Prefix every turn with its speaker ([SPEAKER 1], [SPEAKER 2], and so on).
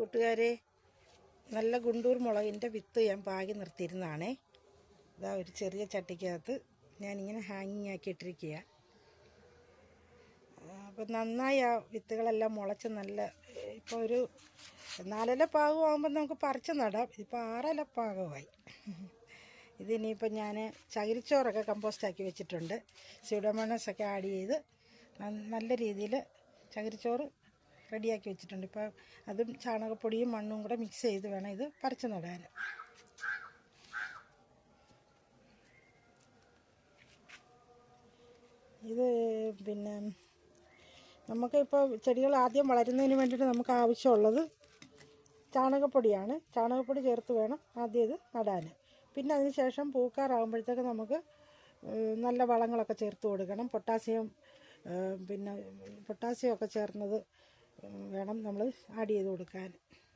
[SPEAKER 1] കൂട്ടുകാരെ, നല്ല ഗുണ്ടൂർ മുളകിൻ്റെ വിത്ത് ഞാൻ പാകി നിർത്തിയിരുന്നതാണേ. ഇതാ ഒരു ചെറിയ ചട്ടിക്കകത്ത് ഞാനിങ്ങനെ ഹാങ്ങിങ് ആക്കി ഇട്ടിരിക്കുക. അപ്പം നന്നായി ആ വിത്തുകളെല്ലാം മുളച്ച് നല്ല ഇപ്പോൾ ഒരു 4 ഇല പാകമാകുമ്പോൾ നമുക്ക് പറിച്ച് നടാം. ഇപ്പോൾ 6 ഇല പാകമായി. ഇതിനിയിപ്പോൾ ഞാൻ ചകിരിച്ചോറൊക്കെ കമ്പോസ്റ്റാക്കി വെച്ചിട്ടുണ്ട്. സ്യൂഡോമോണസൊക്കെ ആഡ് ചെയ്ത് നല്ല രീതിയിൽ ചകിരിച്ചോറ് റെഡിയാക്കി വെച്ചിട്ടുണ്ട്. ഇപ്പോൾ അതും ചാണകപ്പൊടിയും മണ്ണും കൂടെ മിക്സ് ചെയ്ത് വേണം ഇത് പറിച്ച് നടാൻ. ഇത് പിന്നെ നമുക്കിപ്പോൾ ചെടികൾ ആദ്യം വളരുന്നതിന് വേണ്ടിയിട്ട് നമുക്ക് ആവശ്യമുള്ളത് ചാണകപ്പൊടിയാണ്. ചാണകപ്പൊടി ചേർത്ത് വേണം ആദ്യം ഇത് നടാൻ. പിന്നെ അതിന് ശേഷം പൂക്കാറാകുമ്പോഴത്തേക്ക് നമുക്ക് നല്ല വളങ്ങളൊക്കെ ചേർത്ത് കൊടുക്കണം. പൊട്ടാസ്യം ഒക്കെ ചേർന്നത് വേണം നമ്മൾ ആഡ് ചെയ്ത് കൊടുക്കാൻ.